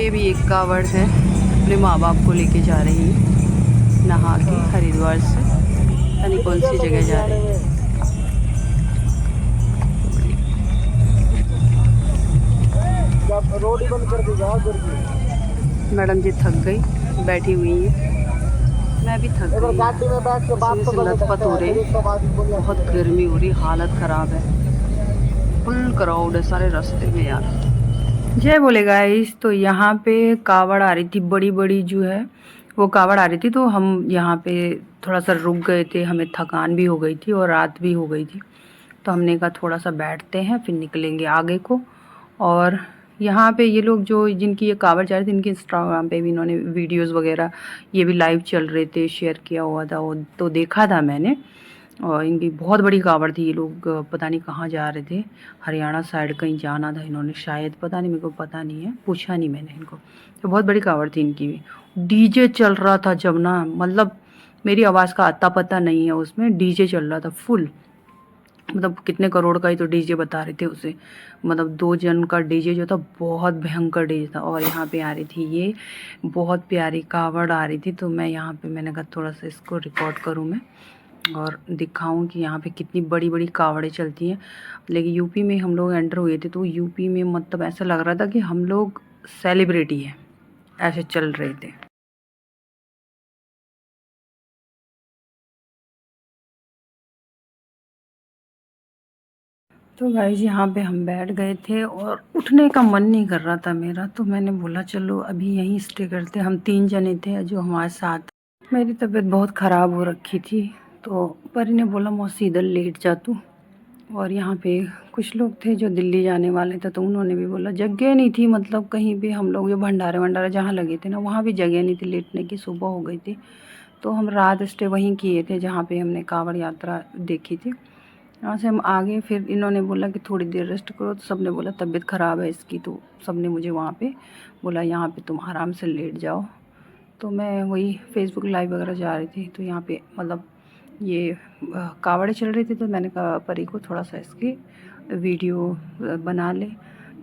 ये भी एक कावड़ है, अपने माँ बाप को लेके जा रही है नहा के हरिद्वार से, पता नहीं कौन सी जगह जा रही है। रोड ही बंद कर दी। मैडम जी थक गई, बैठी हुई है, मैं भी थक गई, गाड़ी में बैठ के बात से लथपथ हो रही, बहुत गर्मी हो रही, हालत ख़राब है, फुल क्राउड है सारे रास्ते में यार। जय बोले गाइस। तो यहाँ पे कावड़ आ रही थी, बड़ी बड़ी जो है वो कावड़ आ रही थी, तो हम यहाँ पे थोड़ा सा रुक गए थे, हमें थकान भी हो गई थी और रात भी हो गई थी, तो हमने कहा थोड़ा सा बैठते हैं फिर निकलेंगे आगे को। और यहाँ पे ये लोग जो जिनकी ये कावड़ जा रही थी, इनके इंस्टाग्राम पे भी इन्होंने वीडियोस वगैरह ये भी लाइव चल रहे थे, शेयर किया हुआ था वो, तो देखा था मैंने। और इनकी बहुत बड़ी कावड़ थी, ये लोग पता नहीं कहाँ जा रहे थे, हरियाणा साइड कहीं जाना था इन्होंने शायद, पता नहीं, मेरे को पता नहीं है, पूछा नहीं मैंने इनको। तो बहुत बड़ी कावड़ थी इनकी भी। डीजे चल रहा था जब ना, मतलब मेरी आवाज़ का अता पता नहीं है, उसमें डीजे चल रहा था फुल, मतलब कितने करोड़ का ही तो डीजे बता रहे थे उसे, मतलब 2 जन का डीजे जो था, बहुत भयंकर डीजे था। और यहाँ पे आ रही थी ये बहुत प्यारी कावड़ आ रही थी, तो मैं यहाँ पे मैंने कहा थोड़ा सा इसको रिकॉर्ड करूँ मैं और दिखाऊं कि यहाँ पे कितनी बड़ी बड़ी कावड़ें चलती हैं। लेकिन यूपी में हम लोग एंटर हुए थे, तो यूपी में मतलब ऐसा लग रहा था कि हम लोग सेलिब्रिटी हैं, ऐसे चल रहे थे। तो गाइस यहाँ पे हम बैठ गए थे और उठने का मन नहीं कर रहा था मेरा, तो मैंने बोला चलो अभी यहीं स्टे करते। हम 3 जने थे जो हमारे साथ। मेरी तबीयत बहुत ख़राब हो रखी थी, तो परी ने बोला मौसी इधर लेट जा तू। और यहाँ पे कुछ लोग थे जो दिल्ली जाने वाले थे, तो उन्होंने भी बोला, जगह नहीं थी, मतलब कहीं भी हम लोग जो भंडारे वंडारे जहाँ लगे थे ना, वहाँ भी जगह नहीं थी लेटने की, सुबह हो गई थी। तो हम रात स्टे वहीं किए थे जहाँ पे हमने कांवड़ यात्रा देखी थी। वहाँ से हम आगे, फिर इन्होंने बोला कि थोड़ी देर रेस्ट करो, तो सबने बोला तबीयत ख़राब है इसकी, तो सबने मुझे वहाँ पे बोला यहाँ पे तुम आराम से लेट जाओ। तो मैं वही फेसबुक लाइव वगैरह जा रही थी, तो यहाँ पे मतलब ये कावड़े चल रही थी, तो मैंने कहा परी को थोड़ा सा इसकी वीडियो बना ले।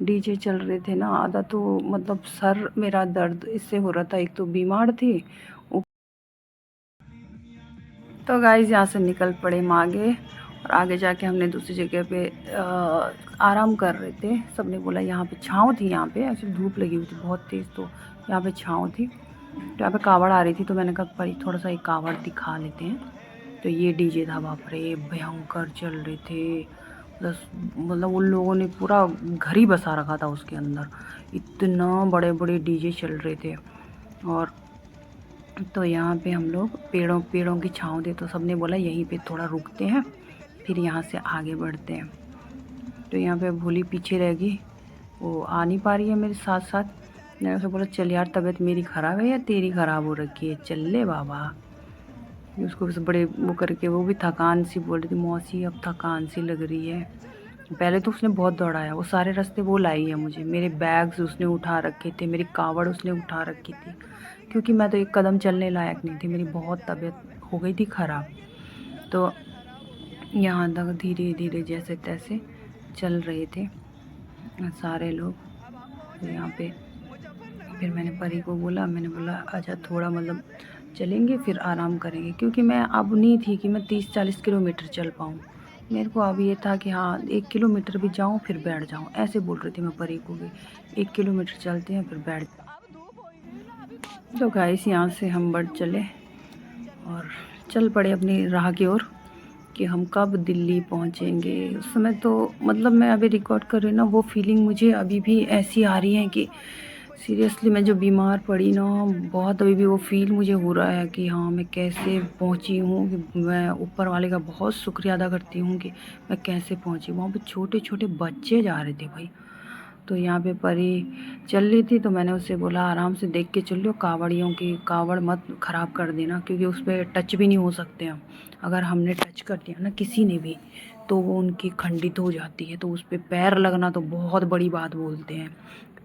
डीजे चल रहे थे ना, आधा तो मतलब सर मेरा दर्द इससे हो रहा था, एक तो बीमार थी। तो गाइस यहाँ से निकल पड़े हम आगे, और आगे जाके हमने दूसरी जगह पे आराम कर रहे थे। सबने बोला यहाँ पे छाँव थी, यहाँ पे ऐसे धूप लगी हुई थी बहुत तेज़, तो यहाँ पे छाँव थी। तो यहाँ पे कावड़ आ रही थी, तो मैंने कहा परी थोड़ा सा एक कावड़ दिखा लेते हैं। तो ये डीजे था, बाप रे भयंकर चल रहे थे, बस मतलब उन लोगों ने पूरा घर ही बसा रखा था उसके अंदर, इतना बड़े बड़े डीजे चल रहे थे। और तो यहाँ पे हम लोग पेड़ों की छाँव थे, तो सबने बोला यहीं पे थोड़ा रुकते हैं, फिर यहाँ से आगे बढ़ते हैं। तो यहाँ पे भोली पीछे रह गई, वो आ नहीं पा रही है मेरे साथ साथ। मैंने उसे बोला चल यार, तबीयत मेरी ख़राब है या तेरी ख़राब हो रखी है, चल ले बाबा। उसको बस बड़े वो करके, वो भी थकान सी बोल रही थी, मौसी अब थकान सी लग रही है। पहले तो उसने बहुत दौड़ाया, वो सारे रास्ते वो लाई है मुझे, मेरे बैग्स उसने उठा रखे थे, मेरी कावड़ उसने उठा रखी थी, क्योंकि मैं तो एक कदम चलने लायक नहीं थी, मेरी बहुत तबीयत हो गई थी ख़राब। तो यहाँ तक धीरे धीरे जैसे तैसे चल रहे थे सारे लोग। तो यहाँ पे फिर मैंने परी को बोला, मैंने बोला अच्छा थोड़ा मतलब चलेंगे फिर आराम करेंगे, क्योंकि मैं अब नहीं थी कि मैं 30-40 किलोमीटर चल पाऊँ। मेरे को अब ये था कि हाँ 1 किलोमीटर भी जाऊँ फिर बैठ जाऊँ, ऐसे बोल रही थी मैं परी को भी, 1 किलोमीटर चलते हैं फिर बैठ। तो गाइस यहाँ से हम बढ़ चले और चल पड़े अपनी राह की ओर कि हम कब दिल्ली पहुँचेंगे। उस समय तो मतलब मैं अभी रिकॉर्ड कर रही हूँ ना, वो फीलिंग मुझे अभी भी ऐसी आ रही है कि सीरियसली मैं जो बीमार पड़ी ना, बहुत अभी भी वो फील मुझे हो रहा है कि हाँ मैं कैसे पहुँची हूँ, कि मैं ऊपर वाले का बहुत शुक्रिया अदा करती हूँ कि मैं कैसे पहुँची। वहाँ पे छोटे छोटे बच्चे जा रहे थे भाई। तो यहाँ पे परी चल रही थी, तो मैंने उससे बोला आराम से देख के चल लो, कावड़ियों की कावड़ मत ख़राब कर देना, क्योंकि उस पर टच भी नहीं हो सकते हम। अगर हमने टच कर दिया ना किसी ने भी, तो वो उनकी खंडित हो जाती है। तो उस पर पैर लगना तो बहुत बड़ी बात बोलते हैं,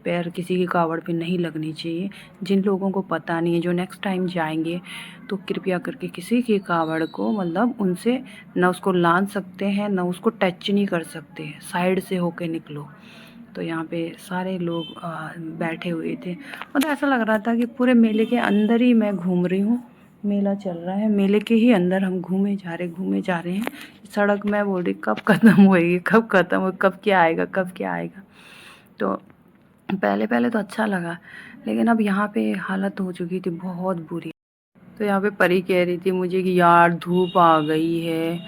पैर किसी की कावड़ पे नहीं लगनी चाहिए। जिन लोगों को पता नहीं है, जो नेक्स्ट टाइम जाएंगे, तो कृपया करके किसी की कावड़ को मतलब उनसे ना उसको लान सकते हैं, ना उसको टच नहीं कर सकते, साइड से होके निकलो। तो यहाँ पे सारे लोग बैठे हुए थे। मतलब ऐसा लग रहा था कि पूरे मेले के अंदर ही मैं घूम रही हूँ। मेला चल रहा है, मेले के ही अंदर हम घूमे जा रहे हैं। सड़क मैं बोल रही कब ख़त्म होएगी, कब ख़त्म हो, कब क्या आएगा, कब क्या आएगा। तो पहले तो अच्छा लगा, लेकिन अब यहाँ पे हालत हो चुकी थी बहुत बुरी। तो यहाँ पे परी कह रही थी मुझे कि यार धूप आ गई है,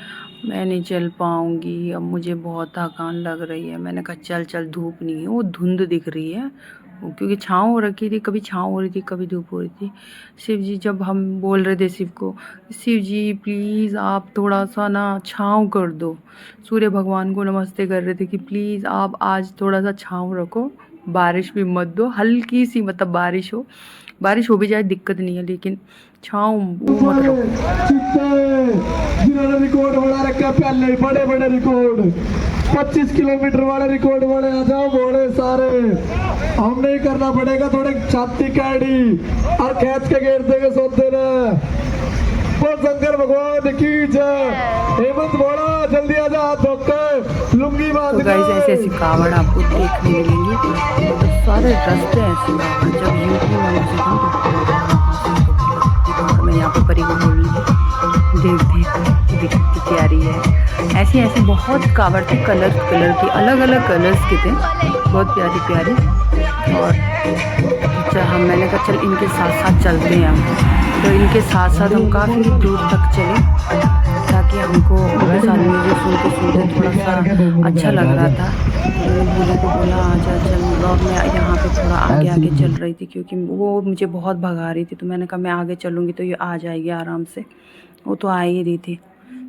मैं नहीं चल पाऊँगी, अब मुझे बहुत थकान लग रही है। मैंने कहा चल चल, धूप नहीं है, वो धुंध दिख रही है, क्योंकि छाँव हो रखी थी, कभी छाँव हो रही थी, कभी धूप हो रही थी। शिव जी, जब हम बोल रहे थे शिव को, शिव जी प्लीज़ आप थोड़ा सा ना छाँव कर दो। सूर्य भगवान को नमस्ते कर रहे थे कि प्लीज़ आप आज थोड़ा सा छाँव रखो, बारिश भी मत दो, हल्की सी मतलब बारिश हो भी जाए दिक्कत नहीं है, लेकिन छाँव वो मत रखो। जिन्होंने रिकॉर्ड बना रखा पहले, बड़े बड़े रिकॉर्ड, 25 किलोमीटर वाले रिकॉर्ड बने, आ जाओ बोले सारे। हम नहीं करना पड़ेगा, थोड़े छाती कैडी और खेच के घेर देंगे सोते न। वो शंकर भगवान की जय। हेमंत बोला जल्दी आ जा, हाथ धोकर लुंगी बांध। तो गाइस ऐसी ऐसी कावड़ आपको देखने मिलेंगी, मतलब सारे रास्ते ऐसे कावड़। जब यूपी में तो मैं यहाँ पे परी को बोल रही देख कितनी प्यारी है। ऐसी ऐसी बहुत कावड़ थी, कलर की, अलग अलग कलर्स के थे, बहुत प्यारी प्यारी। और हम मैंने कहा चल इनके साथ साथ चलते हैं हम। तो इनके साथ साथ हम काफ़ी दूर तक चले, ताकि हमको उनके साथ म्यूजिक सुनते सुनते थोड़ा सा अच्छा लग रहा था। तो बोले को बोला आजा चल, और मैं यहाँ पे थोड़ा आगे चल रही थी, क्योंकि वो मुझे बहुत भगा रही थी। तो मैंने कहा मैं आगे चलूँगी तो ये आ जाएगी आराम से, वो तो आ ही रही थी।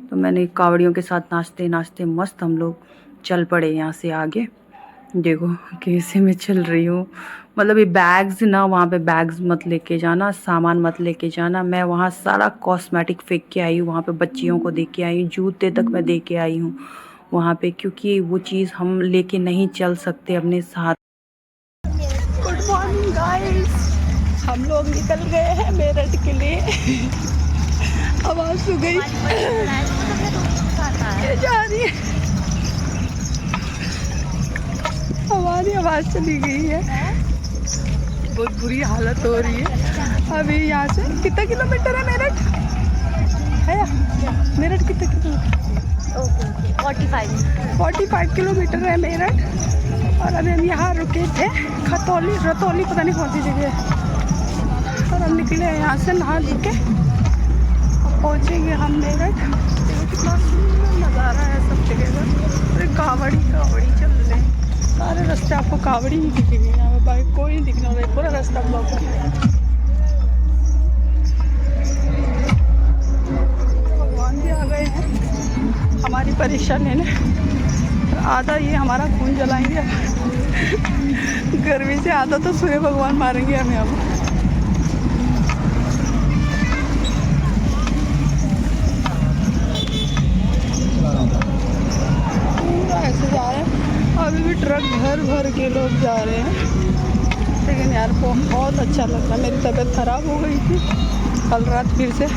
तो मैंने कावड़ियों के साथ नाचते नाचते मस्त हम लोग चल पड़े यहाँ से आगे। देखो कैसे मैं चल रही हूँ, मतलब ये बैग्स ना, वहाँ पे बैग्स मत लेके जाना, सामान मत लेके जाना। मैं वहाँ सारा कॉस्मेटिक फेंक के आई हूँ, वहाँ पे बच्चियों को दे के आई हूँ, जूते तक मैं दे के आई हूँ वहाँ पे, क्योंकि वो चीज़ हम लेके नहीं चल सकते अपने साथ। गुड मॉर्निंग गाइस, हम लोग निकल गए हैं मेरठ के लिए। आवाज़ सो गई, ये जा रही है, हमारी आवाज़ चली गई है, बहुत बुरी हालत हो रही है। अभी यहाँ से कितना किलोमीटर है मेरठ? है मेरठ कितना किलोमीटर? 45 किलोमीटर है मेरठ। और अभी हम यहाँ रुके थे, रतौली पता नहीं कौन सी जगह है। और हम निकले हैं यहाँ से नहा धो के, पहुँचेंगे हम मेरठ। देखो कितना सुंदर नज़ारा है सब जगह का। अरे कावड़ी चल रहे हैं, सारे रास्ते आपको कावड़ी ही दिखेंगे, यहाँ पे बाइक कोई नहीं दिखने वाला, पूरा रास्ता ब्लॉक है। भगवान भी आ गए हैं हमारी परीक्षा लेने, आधा ये हमारा खून जलाएंगे। गर्मी से आधा तो सूर्य भगवान मारेंगे हमें अब। पूरा ऐसे जा रहे हैं, अभी भी ट्रक भर के लोग जा रहे हैं। लेकिन यार बहुत अच्छा लग रहा है। मेरी तबीयत ख़राब हो गई थी कल रात, फिर से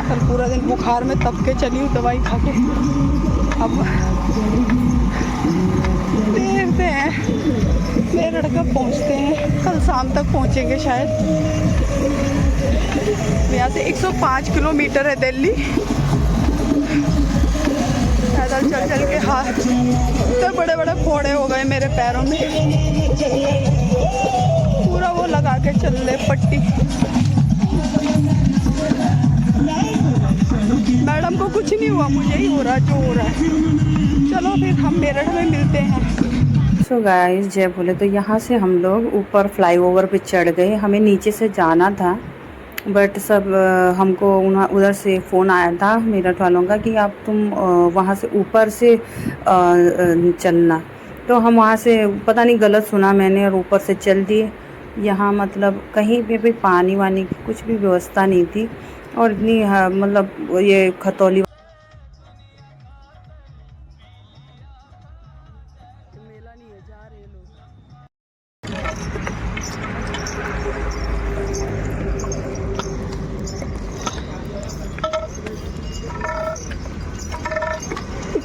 कल पूरा दिन बुखार में तप के चली हूँ दवाई खा के। अब देखते हैं मेरठ कब पहुँचते हैं, कल शाम तक पहुँचेंगे शायद। यहाँ से 105 किलोमीटर है दिल्ली। पैदल चल के हाथ इतने बड़े फोड़े हो गए मेरे पैरों में, पूरा वो लगा के चल रहे पट्टी। मैडम को कुछ नहीं हुआ, मुझे ही हो रहा जो हो रहा है। चलो फिर हम मेरठ में मिलते हैं। सो गाइस जय बोले, तो यहाँ से हम लोग ऊपर फ्लाईओवर पे चढ़ गए। हमें नीचे से जाना था, बट सब हमको उधर से फ़ोन आया था मेरठ वालों का कि आप तुम वहाँ से ऊपर से चलना। तो हम वहाँ से पता नहीं गलत सुना मैंने और ऊपर से चल दिए। यहाँ मतलब कहीं पे भी पानी वानी की कुछ भी व्यवस्था नहीं थी, और इतनी मतलब ये खतौली मेला नहीं है, जा रहे हैं लोग।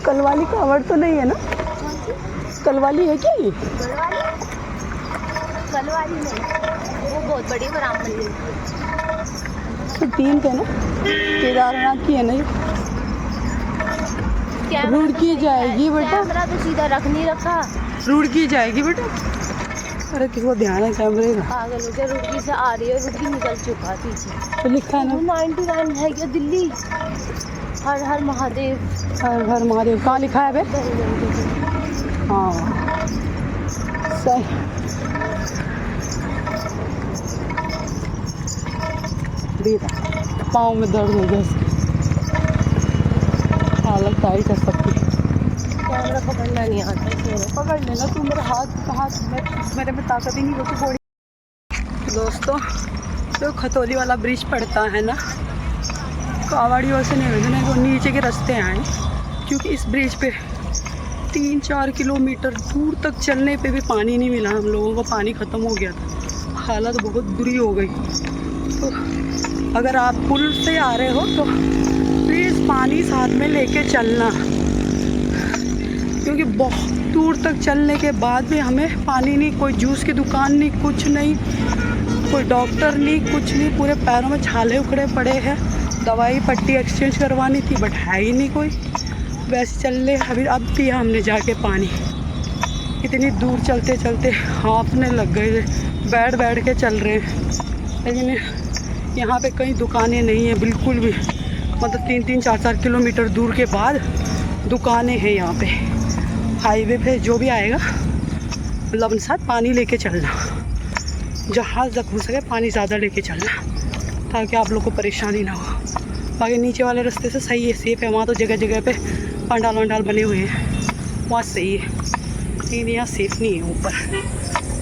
कल वाली कावड़ तो नहीं है ना? कल वाली है क्या ये? कल वाली नहीं, वो बहुत बड़ी ब्राह्मण की है। तो 3 थे ना, केदारनाथ की है ना ये? रूट की जाएगी बेटा, कैमरा तो सीधा रख नहीं रखा। रूट की जाएगी बेटा। अरे किसको ध्यान है कैमरे का? पागल हो गया, रुड़की से आ रही है, रुड़की निकल चुका पीछे। तो लिखा है ना 99 है क्या दिल्ली? हर हर महादेव। हर हर महादेव। कहाँ लिखा है बे? हाँ सही। पाँव में दर्द हो गया, हालत टाइट है सबकी। कैमरा पकड़ना नहीं आता। पकड़ लेना तू, मेरे हाथ मेरे में ताकत ही नहीं होती थोड़ी। दोस्तों जो खतौली वाला ब्रिज पड़ता है ना, कावड़ियों से निवेदन है वो नीचे के रास्ते आए, क्योंकि इस ब्रिज पे 3-4 किलोमीटर दूर तक चलने पे भी पानी नहीं मिला। हम लोगों को पानी ख़त्म हो गया था, हालत बहुत बुरी हो गई। तो अगर आप पुल से आ रहे हो तो प्लीज़ पानी साथ में लेके चलना, क्योंकि बहुत दूर तक चलने के बाद भी हमें पानी नहीं, कोई जूस की दुकान नहीं, कुछ नहीं, कोई डॉक्टर नहीं, कुछ नहीं। पूरे पैरों में छाले उखड़े पड़े हैं। दवाई पट्टी एक्सचेंज करवानी थी बट है ही नहीं कोई। वैसे चल ले अभी, अब पिया हमने जाके पानी। इतनी दूर चलते चलते हाँफने लग गए, बैठ बैठ के चल रहे हैं। लेकिन यहाँ पे कई दुकानें नहीं हैं बिल्कुल भी, मतलब 3-3, 4-4 किलोमीटर दूर के बाद दुकानें हैं यहाँ पे। हाईवे पे जो भी आएगा मतलब अपने साथ पानी लेके चलना, जहाँ तक हो सके पानी ज़्यादा लेके चलना, ताकि आप लोग को परेशानी ना हो। बाकी नीचे वाले रास्ते से सही है, सेफ है। वहाँ तो जगह जगह पे पंडाल वंडाल बने हुए हैं, वहाँ सही है, लेकिन यहाँ सेफ नहीं है। ऊपर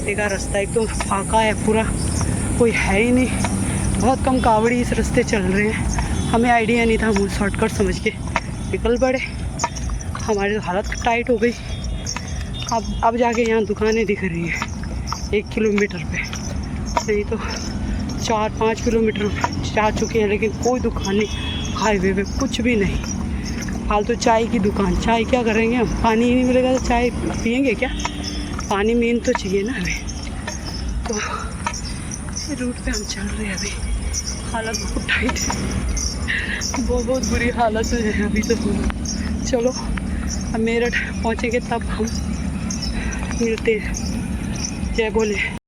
देखा रास्ता एक तो फाका है पूरा, कोई है ही नहीं। बहुत कम कावड़ी इस रास्ते चल रहे हैं। हमें आइडिया नहीं था, हम शॉर्टकट समझ के निकल पड़े। हमारी तो हालत टाइट हो गई। अब जाके यहाँ दुकानें दिख रही हैं 1 किलोमीटर पे, नहीं तो 4-5 किलोमीटर जा चुके हैं, लेकिन कोई दुकान नहीं हाईवे पे, कुछ भी नहीं। फालतू चाय की दुकान, चाय क्या करेंगे हम? पानी ही नहीं मिलेगा तो चाय पियेंगे क्या? पानी मेन तो चाहिए ना हमें। तो इस रूट पे हम चल रहे हैं अभी, हालत बहुत टाइट है, बहुत बुरी हालत है अभी तो। चलो अब मेरठ पहुँचेंगे तब हम मिलते हैं। जय बोले।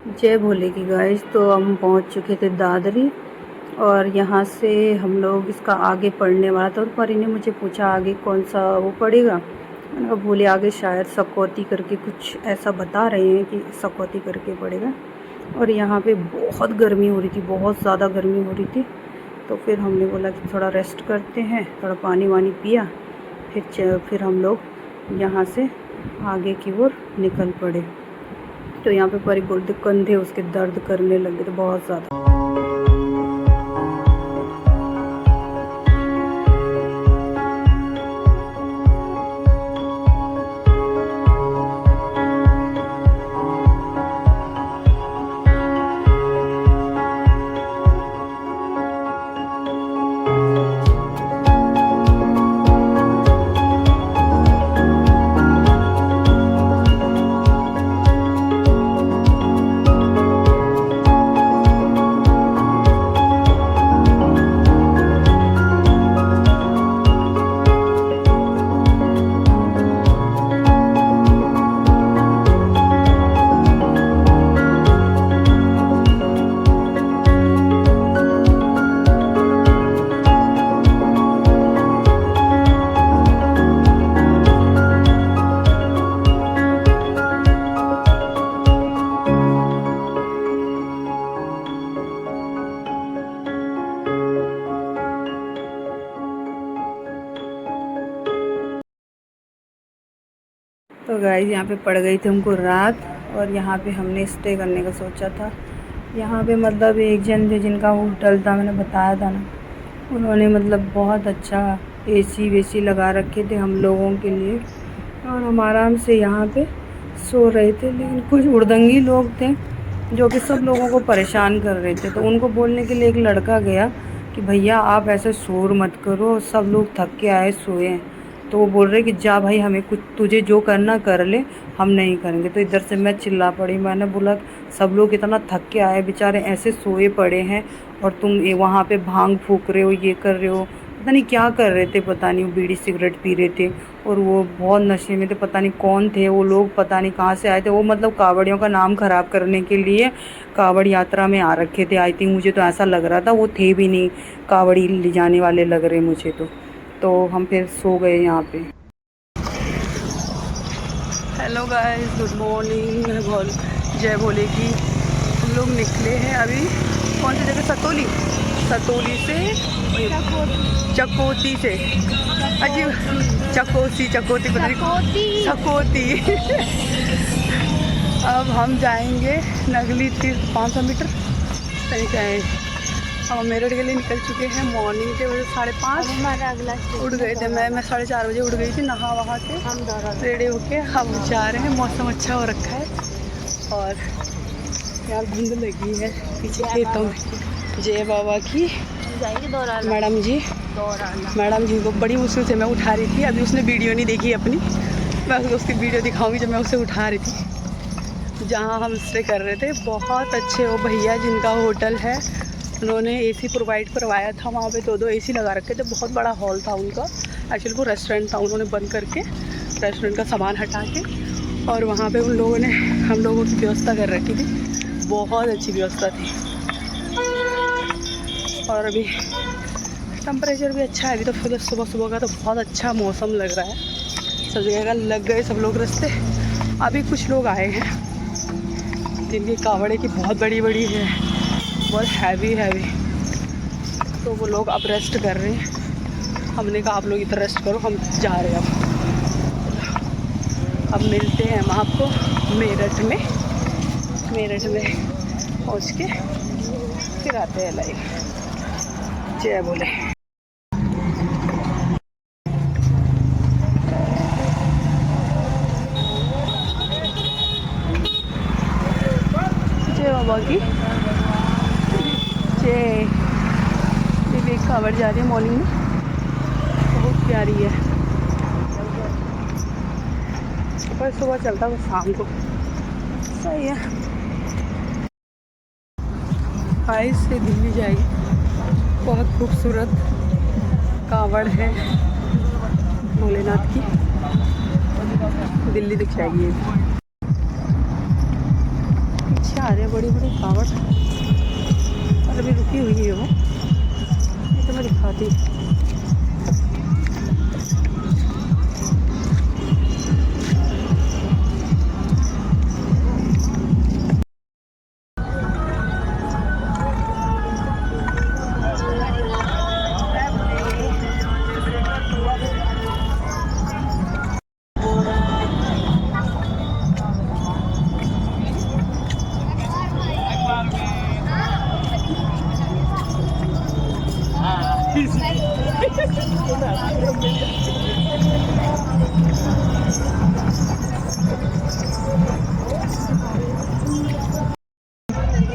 जय भोले की गाइस। तो हम पहुंच चुके थे दादरी, और यहाँ से हम लोग इसका आगे पढ़ने वाला था, और परी ने मुझे पूछा आगे कौन सा वो पड़ेगा। मैंने कहा भोले आगे शायद सकौती करके कुछ ऐसा बता रहे हैं कि सकौती करके पड़ेगा। और यहाँ पे बहुत गर्मी हो रही थी, बहुत ज़्यादा गर्मी हो रही थी। तो फिर हमने बोला कि थोड़ा रेस्ट करते हैं, थोड़ा पानी वानी पिया, फिर हम लोग यहाँ से आगे की ओर निकल पड़े। तो यहाँ पे परी बोलते कंधे उसके दर्द करने लगे थे बहुत ज़्यादा। तो गाइस यहाँ पे पड़ गई थी हमको रात, और यहाँ पे हमने स्टे करने का सोचा था। यहाँ पे मतलब एक जन थे जिनका होटल था, मैंने बताया था ना, उन्होंने मतलब बहुत अच्छा एसी वेसी लगा रखे थे हम लोगों के लिए, और हम आराम से यहाँ पे सो रहे थे। लेकिन कुछ उड़दंगी लोग थे जो कि सब लोगों को परेशान कर रहे थे, तो उनको बोलने के लिए एक लड़का गया कि भैया आप ऐसे शोर मत करो, सब लोग थक के आए सोए हैं। तो वो बोल रहे कि जा भाई, हमें कुछ, तुझे जो करना कर ले, हम नहीं करेंगे। तो इधर से मैं चिल्ला पड़ी, मैंने बोला सब लोग इतना थक के आए बेचारे, ऐसे सोए पड़े हैं, और तुम वहाँ पे भांग फूक रहे हो, ये कर रहे हो, पता नहीं क्या कर रहे थे, पता नहीं वो बीड़ी सिगरेट पी रहे थे, और वो बहुत नशे में थे। पता नहीं कौन थे वो लोग, पता नहीं कहाँ से आए थे वो, मतलब कावड़ियों का नाम ख़राब करने के लिए कावड़ यात्रा में आ रखे थे आई थिंक, मुझे तो ऐसा लग रहा था। वो थे भी नहीं, कावड़ी ले जाने वाले लग रहे मुझे तो हम फिर सो गए यहाँ पे। हेलो गाइस, गुड मॉर्निंग, जय भोले की। हम लोग निकले हैं अभी, कौन सी जगह, सतोली से चकोती से, अजीब, चकोती पता नहीं, चकोती अब हम जाएंगे नगली तीर्थ 500 मीटर सही क्या है। हम मेरठ के लिए निकल चुके हैं, मॉर्निंग के बजे 5:30 हमारा अगला उठ गए थे। मैं 4:30 बजे उठ गई थी, नहा वहा के हम रेडी होके हम जा रहे हैं। मौसम अच्छा हो रखा है, और यार धुंध लगी है पीछे खेतों में। जय बाबा की जाएंगे मैडम जी को बड़ी मुश्किल से मैं उठा रही थी। अभी उसने वीडियो नहीं देखी अपनी, मैं उसकी वीडियो दिखाऊंगी जब मैं उसे उठा रही थी। जहाँ हम स्टे कर रहे थे, बहुत अच्छे वो भैया जिनका होटल है, उन्होंने एसी प्रोवाइड करवाया था। वहाँ पे 2 एसी लगा रखे थे, बहुत बड़ा हॉल था उनका। एक्चुअली वो रेस्टोरेंट था, उन्होंने बंद करके रेस्टोरेंट का सामान हटा के, और वहाँ पे उन लोगों ने हम लोगों की व्यवस्था कर रखी थी, बहुत अच्छी व्यवस्था थी। और अभी टेम्परेचर भी अच्छा है, अभी तो फिर सुबह का तो बहुत अच्छा मौसम लग रहा है। सब जगह का लग गए सब लोग रास्ते। अभी कुछ लोग आए हैं जिनकी कावड़े की बहुत बड़ी है, बहुत हैवी, तो वो लोग अब रेस्ट कर रहे हैं। हमने कहा आप लोग इधर रेस्ट करो, हम जा रहे हैं अब मिलते हैं हम आपको मेरठ में पहुँच के फिर आते हैं लाइव। जय बोले। जय बाबा की जय। ये भी एक कावड़ जा रही है मॉर्निंग में, बहुत प्यारी है। सुबह चलता है, शाम को सही है। हाई से दिल्ली जाएगी, बहुत खूबसूरत कावड़ है भोलेनाथ की, दिल्ली दिख जाएगी। ये पीछे आ रहे बड़ी कावड़, और अभी रुकी हुई है वो, ये तो मैं दिखाती।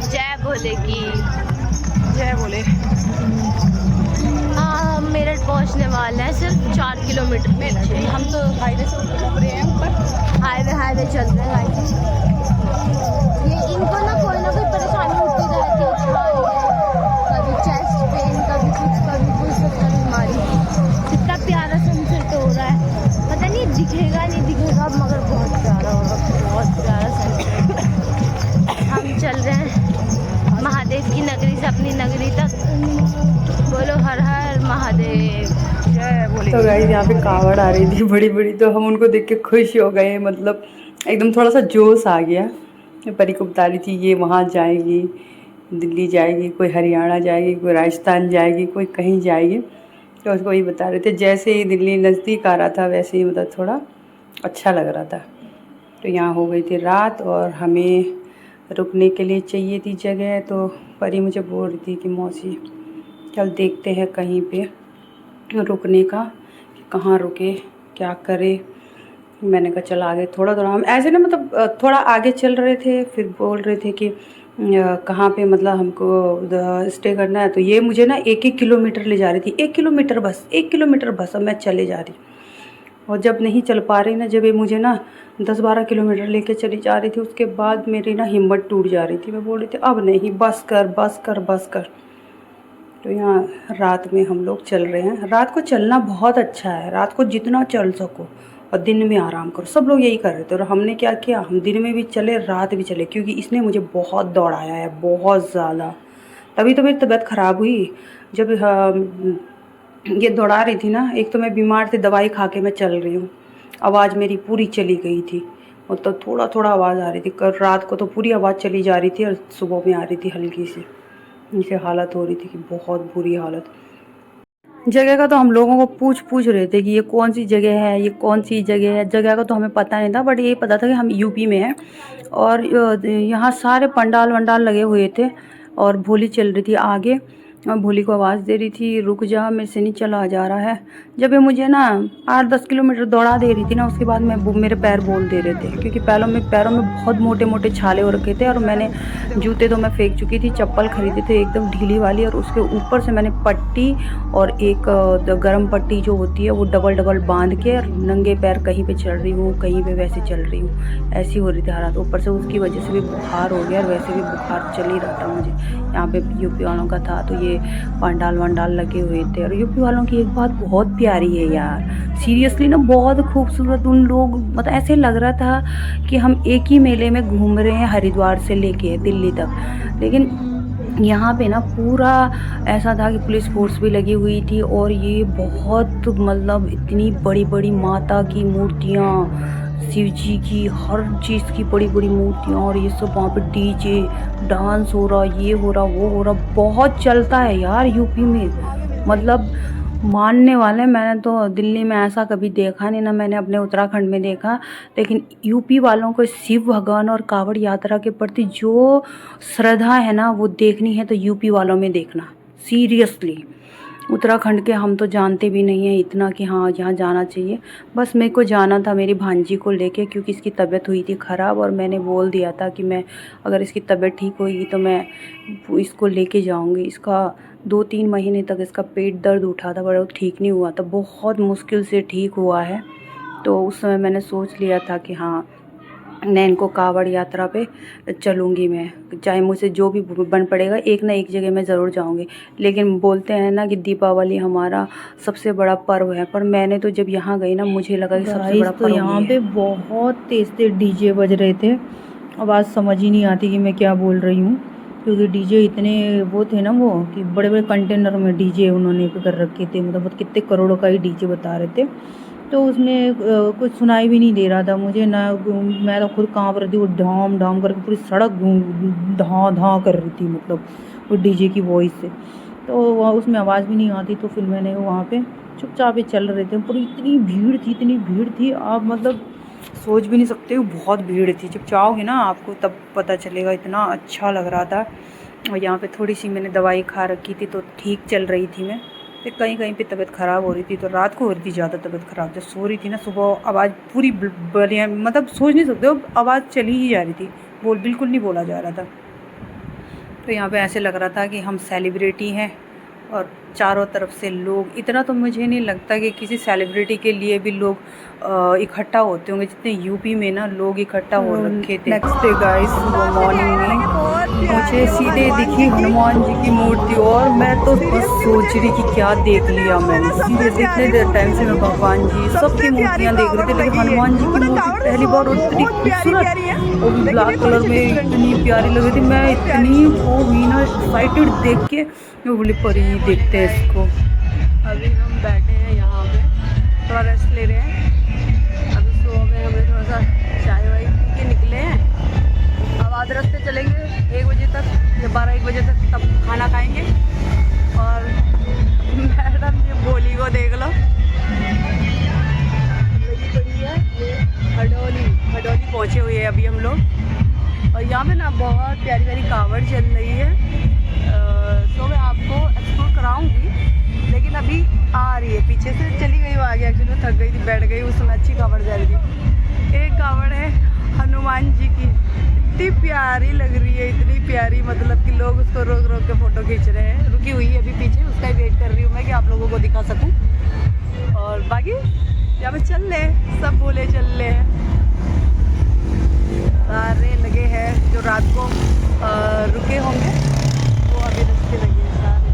जय भोले की जय बोले। हाँ, हम मेरठ पहुंचने वाले हैं, सिर्फ 4 किलोमीटर पीछे। हम तो हाईवे से उतर रहे हैं ऊपर, हाईवे चल रहे हैं गाइस। ये इनको ना कोई परेशानी होती रहती है, कभी चेस्ट पेन, कभी कुछ कभी बीमारी। कितना प्यारा सनसेट हो रहा है, पता नहीं दिखेगा मगर बहुत प्यारा होगा, बहुत प्यारा सनसेट। हम चल रहे हैं महादेव की नगरी से अपनी नगरी तक। बोलो हर हर महादेव, जय बोले। तो गाइस यहाँ पे कावड़ आ रही थी बड़ी, तो हम उनको देख के खुश हो गए, मतलब एकदम थोड़ा सा जोश आ गया। परी को बता रही थी ये वहाँ जाएगी, दिल्ली जाएगी, कोई हरियाणा जाएगी, कोई राजस्थान जाएगी, कोई कहीं जाएगी। तो उसको ये बता रहे थे, जैसे ही दिल्ली नज़दीक आ रहा था वैसे ही मतलब थोड़ा अच्छा लग रहा था। तो यहाँ हो गई थी रात और हमें रुकने के लिए चाहिए थी जगह। तो परी मुझे बोल रही थी कि मौसी चल देखते हैं कहीं पे रुकने का, कि कहाँ रुके क्या करे। मैंने कहा चल आगे थोड़ा हम ऐसे ना मतलब थोड़ा आगे चल रहे थे, फिर बोल रहे थे कि कहाँ पे मतलब हमको स्टे करना है। तो ये मुझे ना 1-1 किलोमीटर ले जा रही थी, 1 किलोमीटर बस, 1 किलोमीटर बस। अब मैं चले जा रही, और जब नहीं चल पा रही ना, जब ये मुझे ना 10-12 किलोमीटर लेके चली जा रही थी, उसके बाद मेरी ना हिम्मत टूट जा रही थी। मैं बोल रही थी अब नहीं, बस कर बस कर बस कर। तो यहाँ रात में हम लोग चल रहे हैं। रात को चलना बहुत अच्छा है, रात को जितना चल सको, और दिन में आराम करो। सब लोग यही कर रहे थे और हमने क्या किया, हम दिन में भी चले रात भी चले, क्योंकि इसने मुझे बहुत दौड़ाया है, बहुत ज़्यादा। तभी तो मेरी तबीयत ख़राब हुई जब ये दौड़ा रही थी ना। एक तो मैं बीमार थी, दवाई खा के मैं चल रही हूँ, आवाज़ मेरी पूरी चली गई थी, मतलब थोड़ा थोड़ा आवाज़ आ रही थी। कल रात को तो पूरी आवाज़ चली जा रही थी और सुबह में आ रही थी हल्की सी। इनसे हालत हो रही थी कि बहुत बुरी हालत। जगह का तो हम लोगों को पूछ रहे थे कि ये कौन सी जगह है, ये कौन सी जगह है। जगह का तो हमें पता नहीं था, बट ये पता था कि हम यूपी में हैं। और यहाँ सारे पंडाल वंडाल लगे हुए थे और भोली चल रही थी आगे। और भोली को आवाज़ दे रही थी रुक जा, मेरे से नहीं चला जा रहा है। जब ये मुझे ना 8-10 किलोमीटर दौड़ा दे रही थी ना, उसके बाद मेरे पैर बोल दे रहे थे, क्योंकि पैरों में बहुत मोटे मोटे छाले हो रखे थे। और मैंने जूते तो मैं फेंक चुकी थी, चप्पल खरीदे थे एकदम ढीली वाली, और उसके ऊपर से मैंने पट्टी और एक गर्म पट्टी जो होती है वो डबल बांध के नंगे पैर कहीं पे चल रही हूँ, कहीं पे वैसे चल रही हूँ। ऐसी हो रही थी हालत। ऊपर से उसकी वजह से भी बुखार हो गया, और वैसे भी बुखार चल ही रहा था मुझे। यहाँ पे यूपी वालों का था, तो ये पंडाल वंडाल लगे हुए थे। और यूपी वालों की एक बात बहुत प्यारी है यार, सीरियसली ना, बहुत खूबसूरत। उन लोग मतलब ऐसे लग रहा था कि हम एक ही मेले में घूम रहे हैं, हरिद्वार से लेके दिल्ली तक। लेकिन यहाँ पे ना पूरा ऐसा था कि पुलिस फोर्स भी लगी हुई थी, और ये बहुत मतलब इतनी बड़ी बड़ी माता की मूर्तियाँ, शिव जी की, हर चीज़ की बड़ी बड़ी मूर्तियाँ, और ये सब वहाँ पे डीजे डांस हो रहा, ये हो रहा वो हो रहा। बहुत चलता है यार यूपी में, मतलब मानने वाले। मैंने तो दिल्ली में ऐसा कभी देखा नहीं, ना मैंने अपने उत्तराखंड में देखा। लेकिन यूपी वालों को शिव भगवान और कांवड़ यात्रा के प्रति जो श्रद्धा है ना, वो देखनी है तो यूपी वालों में देखना, सीरियसली। उत्तराखंड के हम तो जानते भी नहीं हैं इतना कि हाँ यहाँ जाना चाहिए। बस मेरे को जाना था मेरी भांजी को लेके, क्योंकि इसकी तबीयत हुई थी ख़राब, और मैंने बोल दिया था कि मैं अगर इसकी तबीयत ठीक होगी तो मैं इसको लेके जाऊंगी। इसका 2-3 महीने तक इसका पेट दर्द उठा था, पर वो ठीक नहीं हुआ था, बहुत मुश्किल से ठीक हुआ है। तो उस समय मैंने सोच लिया था कि हाँ मैं इनको कांवड़ यात्रा पे चलूँगी, मैं चाहे मुझसे जो भी बन पड़ेगा, एक ना एक जगह मैं ज़रूर जाऊँगी। लेकिन बोलते हैं ना कि दीपावली हमारा सबसे बड़ा पर्व है, पर मैंने तो जब यहाँ गई ना, मुझे लगा कि सबसे बड़ा पर्व यहाँ पे बहुत तेज़ डीजे बज रहे थे। आवाज़ समझ ही नहीं आती कि मैं क्या बोल रही हूँ, क्योंकि डीजे इतने वो थे ना, वो कि बड़े बड़े कंटेनर में डीजे उन्होंने कर रखे थे, मतलब कितने करोड़ों का ही डीजे बता रहे थे। तो उसमें कुछ सुनाई भी नहीं दे रहा था मुझे ना, मैं तो खुद काँप रही थी। वो ढाम ढाम करके पूरी सड़क धा धा कर रही थी, मतलब वो डीजे की वॉइस से। तो उसमें आवाज़ भी नहीं आती, तो फिर मैंने वहाँ पे चुपचाप चल रहे थे। पर इतनी भीड़ थी, आप मतलब सोच भी नहीं सकते हो, बहुत भीड़ थी। जब जाओगे ना आपको तब पता चलेगा, इतना अच्छा लग रहा था। और यहाँ पे थोड़ी सी मैंने दवाई खा रखी थी, तो ठीक चल रही थी मैं। फिर कहीं पे तबीयत ख़राब हो रही थी, तो रात को हो रही थी ज़्यादा तबीयत ख़राब। जब सो रही थी ना, सुबह आवाज़ पूरी बढ़िया, मतलब सोच नहीं सकते हो, आवाज़ चली ही जा रही थी, बिल्कुल नहीं बोला जा रहा था। तो यहाँ पे ऐसे लग रहा था कि हम सेलिब्रिटी हैं, और चारों तरफ से लोग। इतना तो मुझे नहीं लगता कि किसी सेलिब्रिटी के लिए भी लोग इकट्ठा होते होंगे जितने यूपी में ना लोग इकट्ठा हो रखे थे। नेक्स्ट डे गाइस, मॉर्निंग में मुझे सीधे दिखी हनुमान जी की मूर्ति, और मैं तो बस सोच रही कि क्या देख लिया मैंने। सीधे इतने देर टाइम से मैं भगवान जी सबकी मूर्तियाँ देख रही थी, लेकिन हनुमान जी की मूर्ति पहली बार, और इतनी खूबसूरत, वो भी ब्लैक कलर में इतनी प्यारी लग रही थी। मैं इतनी वो हुई ना एक्साइटेड देख के, मैं बोली परी देखते हैं इसको। अभी हम बैठे हैं यहाँ पे, थोड़ा रेस्ट ले रहे हैं। अभी सुबह में हमें थोड़ा सा चाय वाय पी के निकले हैं। अब आधे रास्ते चलेंगे 1 बजे तक या 12-1 बजे तक, तब खाना खाएंगे। और मैडम ये भोली को देख लो, लगी पड़ी है। ये हडौली पहुँचे यहाँ पे ना बहुत प्यारी प्यारी कावड़ चल रही है। तो मैं आपको एक्सप्लोर कराऊंगी, लेकिन अभी आ रही है, पीछे से चली गई वो आगे। एक्चुअली मैं थक गई थी, बैठ गई, उस समय अच्छी कावड़ जा रही थी। एक कावड़ है हनुमान जी की, इतनी प्यारी लग रही है, इतनी प्यारी, मतलब कि लोग उसको रोक रोक के फ़ोटो खींच रहे हैं। रुकी हुई है अभी पीछे, उसका ही वेट कर रही हूँ मैं कि आप लोगों को दिखा सकूँ। और बाकी यहाँ पे चल रहे हैं, सब बोले चल रहे हैं, सारे लगे हैं जो रात को रुके होंगे वो अभी रस्ते लगे हैं सारे,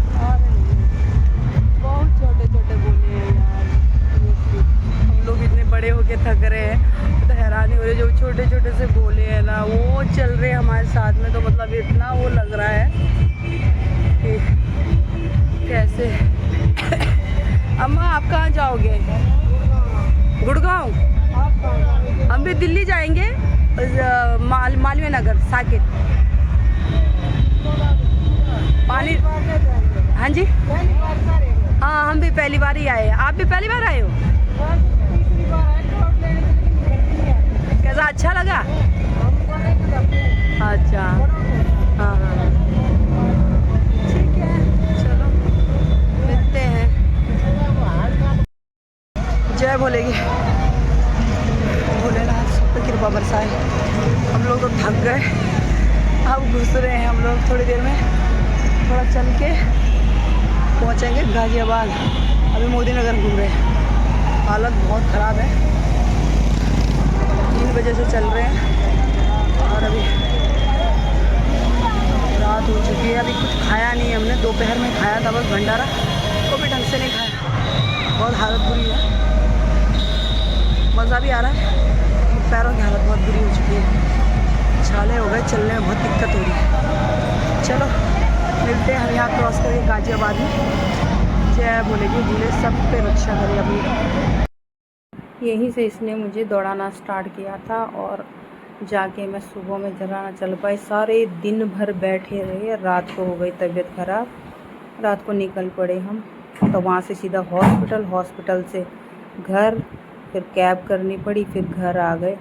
सारे लगे। बहुत छोटे छोटे बोले हैं यार, हम लोग इतने बड़े होके थक रहे हैं, तो हैरानी हो रही है। जो छोटे छोटे से बोले हैं ना वो चल रहे हैं हमारे साथ में, तो मतलब इतना वो लग रहा है कि कैसे। अम्मा आप कहाँ जाओगे? गुड़गांव। हम भी दिल्ली जाएंगे, मालवीय नगर साकेत। पानी, हाँ जी, हाँ हम भी पहली बार ही आए हैं। आप भी पहली बार आए हो? कैसा, अच्छा लगा? अच्छा, हाँ हाँ ठीक है, चलो मिलते हैं। जय भोलेगी, भोलेनाथ पे कृपा बरसाए। हम लोग तो थक गए, अब घुस रहे हैं हम लोग। थोड़ी देर में थोड़ा चल के पहुंचेंगे गाजियाबाद। अभी मोदी नगर घूम रहे हैं, हालत बहुत ख़राब है, 3 बजे से चल रहे हैं और अभी रात हो चुकी है। अभी कुछ खाया नहीं है हमने, दोपहर में खाया था बस भंडारा, तो भी ढंग से नहीं खाया, बहुत हालत बुरी है। मज़ा भी आ रहा है, पैरों की हालत बहुत बुरी हो चुकी है, छाले हो गए, चलने में बहुत दिक्कत हो रही है। चलो मिलते हैं हम यहाँ क्रॉस करेंगे गाजियाबाद में। जय भोलेगी, भोले सब पे रक्षा करे। अभी यहीं से इसने मुझे दौड़ाना स्टार्ट किया था और जाके मैं सुबह में ज़रा ना चल पाई, सारे दिन भर बैठे रहे। रात को हो गई तबीयत ख़राब, रात को निकल पड़े हम, तो वहाँ से सीधा हॉस्पिटल, हॉस्पिटल से घर, फिर कैब करनी पड़ी, फिर घर आ गए।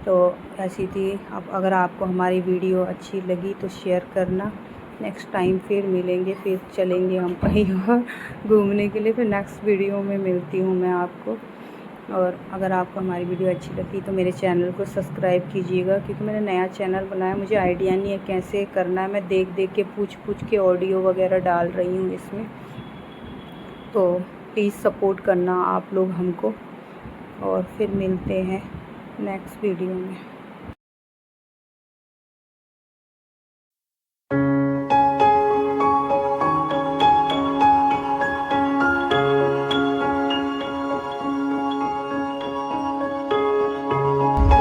तो ऐसी थी। अब अगर आपको हमारी वीडियो अच्छी लगी तो शेयर करना। नेक्स्ट टाइम फिर मिलेंगे, फिर चलेंगे हम कहीं और घूमने के लिए। फिर नेक्स्ट वीडियो में मिलती हूँ मैं आपको। और अगर आपको हमारी वीडियो अच्छी लगती तो मेरे चैनल को सब्सक्राइब कीजिएगा, क्योंकि मैंने नया चैनल बनाया, मुझे आइडिया नहीं है कैसे करना है। मैं देख देख के पूछ के ऑडियो वगैरह डाल रही हूँ इसमें, तो प्लीज़ सपोर्ट करना आप लोग हमको। और फिर मिलते हैं नेक्स्ट वीडियो में।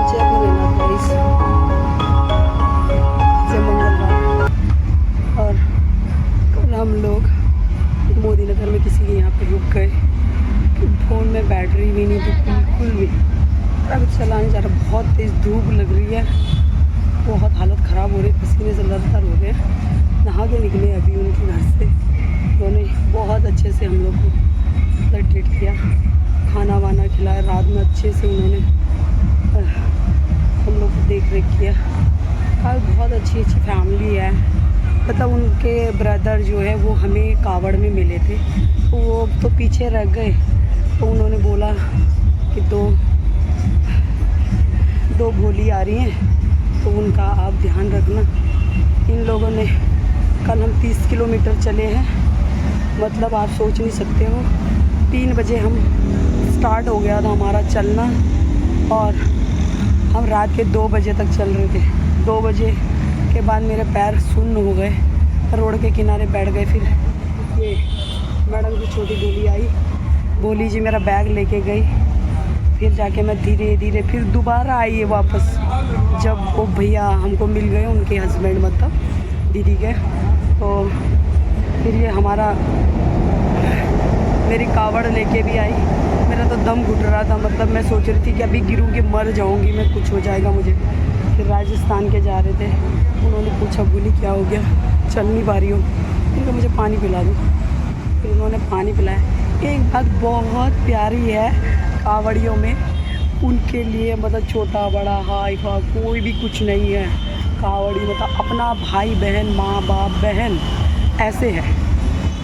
जय भोलेनाथ गाइस, जय मंगलवार। और कल हम लोग मोदी नगर में किसी के यहाँ पे रुक गए, फ़ोन में बैटरी भी नहीं थी बिल्कुल भी। अब चलाने जा रहा, बहुत तेज़ धूप लग रही है, बहुत हालत ख़राब हो रही है, पसीने से लरतर हो रहे हैं। नहा के निकले अभी उनके घर से, उन्होंने बहुत अच्छे से हम लोग को ट्रीट किया, खाना वाना खिलाया, रात में अच्छे से उन्होंने हम लोग को देख रेख किया। और बहुत अच्छी फैमिली है, मतलब उनके ब्रदर जो है वो हमें कावड़ में मिले थे, वो तो पीछे रह गए, तो उन्होंने बोला कि दो भोली आ रही हैं, तो उनका आप ध्यान रखना। इन लोगों ने, कल हम 30 किलोमीटर चले हैं, मतलब आप सोच नहीं सकते हो। 3 बजे हम स्टार्ट हो गया था हमारा चलना, और हम रात के 2 बजे तक चल रहे थे। 2 बजे के बाद मेरे पैर सुन्न हो गए, रोड के किनारे बैठ गए। फिर ये मैडम की छोटी गोली आई, बोली जी मेरा बैग लेके गई। फिर जाके मैं धीरे धीरे फिर दोबारा आई है वापस, जब वो भैया हमको मिल गए, उनके हस्बैंड मतलब दीदी के। तो फिर ये हमारा, मेरी कावड़ लेके भी आई, मेरा तो दम घुट रहा था, मतलब मैं सोच रही थी कि अभी गिरूँगी, मर जाऊँगी मैं, कुछ हो जाएगा मुझे। फिर राजस्थान के जा रहे थे, उन्होंने पूछा बोली क्या हो गया, चल नहीं पा रही हो, उनको मुझे पानी पिला दो। फिर उन्होंने पानी पिलाया। एक बात बहुत प्यारी है कावड़ियों में, उनके लिए मतलब छोटा बड़ा हाई फाई कोई भी कुछ नहीं है। कावड़ी मतलब अपना भाई बहन, माँ बाप बहन ऐसे है,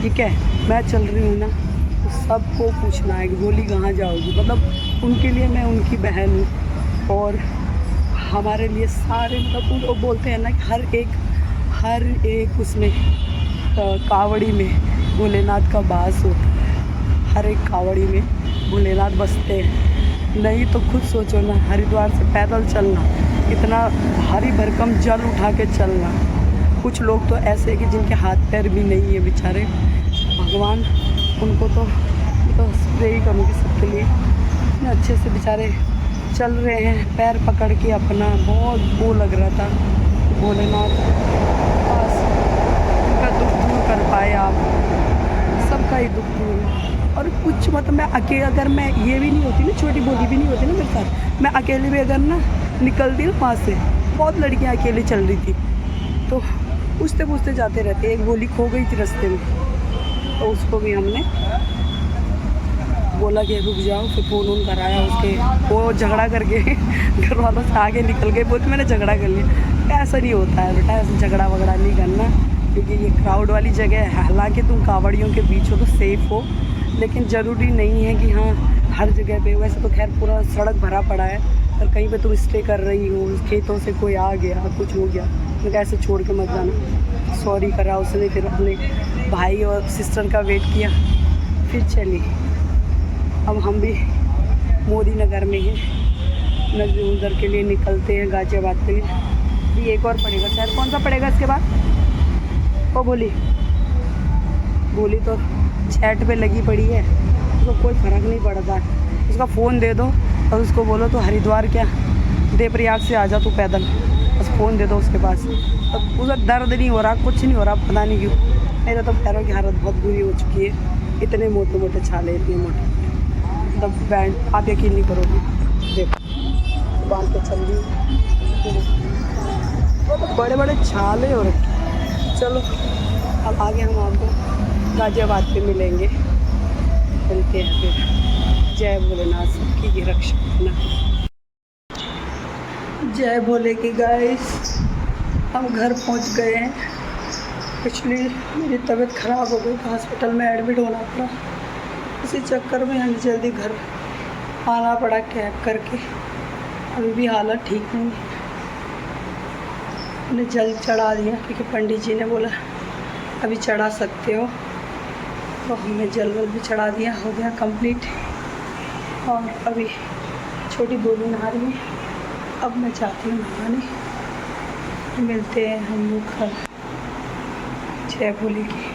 ठीक है। मैं चल रही हूँ ना तो सबको पूछना है कि बोली कहाँ जाओगी, मतलब उनके लिए मैं उनकी बहन हूँ। और हमारे लिए सारे मतलब वो लोग बोलते हैं ना कि हर एक उसमें कावड़ी में भोलेनाथ का वास होता है। हर एक कावड़ी में भोलेनाथ बसते हैं। नहीं तो खुद सोचो ना, हरिद्वार से पैदल चलना, इतना भारी भरकम जल उठा के चलना। कुछ लोग तो ऐसे हैं कि जिनके हाथ पैर भी नहीं है बेचारे, भगवान उनको तो प्रे ही करूँगी सबके लिए। इतने अच्छे से बेचारे चल रहे हैं पैर पकड़ के अपना। बहुत वो लग रहा था भोलेनाथ बस उनका दुख दूर कर पाए आप, सबका ही दुख दूर। और कुछ मतलब मैं अकेले, अगर मैं ये भी नहीं होती ना, छोटी बोली भी नहीं होती ना मेरे साथ, मैं अकेले भी अगर ना निकलती ना वहाँ से, बहुत लड़कियाँ अकेले चल रही थी तो पूछते पूछते जाते रहते। एक बोली खो गई थी रास्ते में तो उसको भी हमने बोला कि रुक जाओ, फिर फ़ोन ऑन कराया उसके, वो झगड़ा करके घर वालों से आगे निकल गए, बोलते मैंने झगड़ा कर लिया। ऐसा नहीं होता है बेटा, ऐसे झगड़ा वगड़ा नहीं करना, क्योंकि ये क्राउड वाली जगह है। हालांकि तुम कावड़ियों के बीच हो तो सेफ़ हो, लेकिन ज़रूरी नहीं है कि हाँ हर जगह पे। वैसे तो खैर पूरा सड़क भरा पड़ा है, और कहीं पे तुम स्टे कर रही हो, खेतों से कोई आ गया कुछ हो गया तो कैसे छोड़ के मत जाना। सॉरी करा उसने, फिर अपने भाई और सिस्टर का वेट किया, फिर चली। अब हम भी मोदी नगर में हैं, नगर उधर के लिए निकलते हैं गाज़ियाबाद के लिए। भी एक और पड़ेगा शायद, कौन सा पड़ेगा इसके बाद? वो बोली तो चैट पे लगी पड़ी है, उसको कोई फ़र्क नहीं पड़ता। उसका फ़ोन दे दो और उसको बोलो तो हरिद्वार क्या देवप्रयाग से आ जा तू पैदल, बस फ़ोन दे दो उसके पास। तब उसका दर्द नहीं हो रहा, कुछ नहीं हो रहा, पता नहीं क्यों। मेरा तो पैरों की हालत बहुत बुरी हो चुकी है, इतने मोटे मोटे छाले, इतने मोटे तब बैंड, आप यकीन नहीं करोगे। देखो बांध के चल रही, वो तो बड़े बड़े छाले हो रखे। चलो अब आगे हम आपको गाज़ियाबाद पे मिलेंगे, मिलते हैं फिर। जय भोलेनाथ, सबकी रक्षा करना। जय भोले की गाइस, हम घर पहुंच गए हैं। एक्चुअली मेरी तबीयत ख़राब हो गई, हॉस्पिटल में एडमिट होना पड़ा, इसी चक्कर में हमें जल्दी घर आना पड़ा कैब करके। अभी भी हालत ठीक नहीं है। हमने जल चढ़ा दिया क्योंकि पंडित जी ने बोला अभी चढ़ा सकते हो, तो हमने जल वल भी चढ़ा दिया, हो गया कंप्लीट। और अभी छोटी बोली नहा रही है, अब मैं चाहती हूँ नहाने। मिलते हैं हम लोग कल। जय भोले की।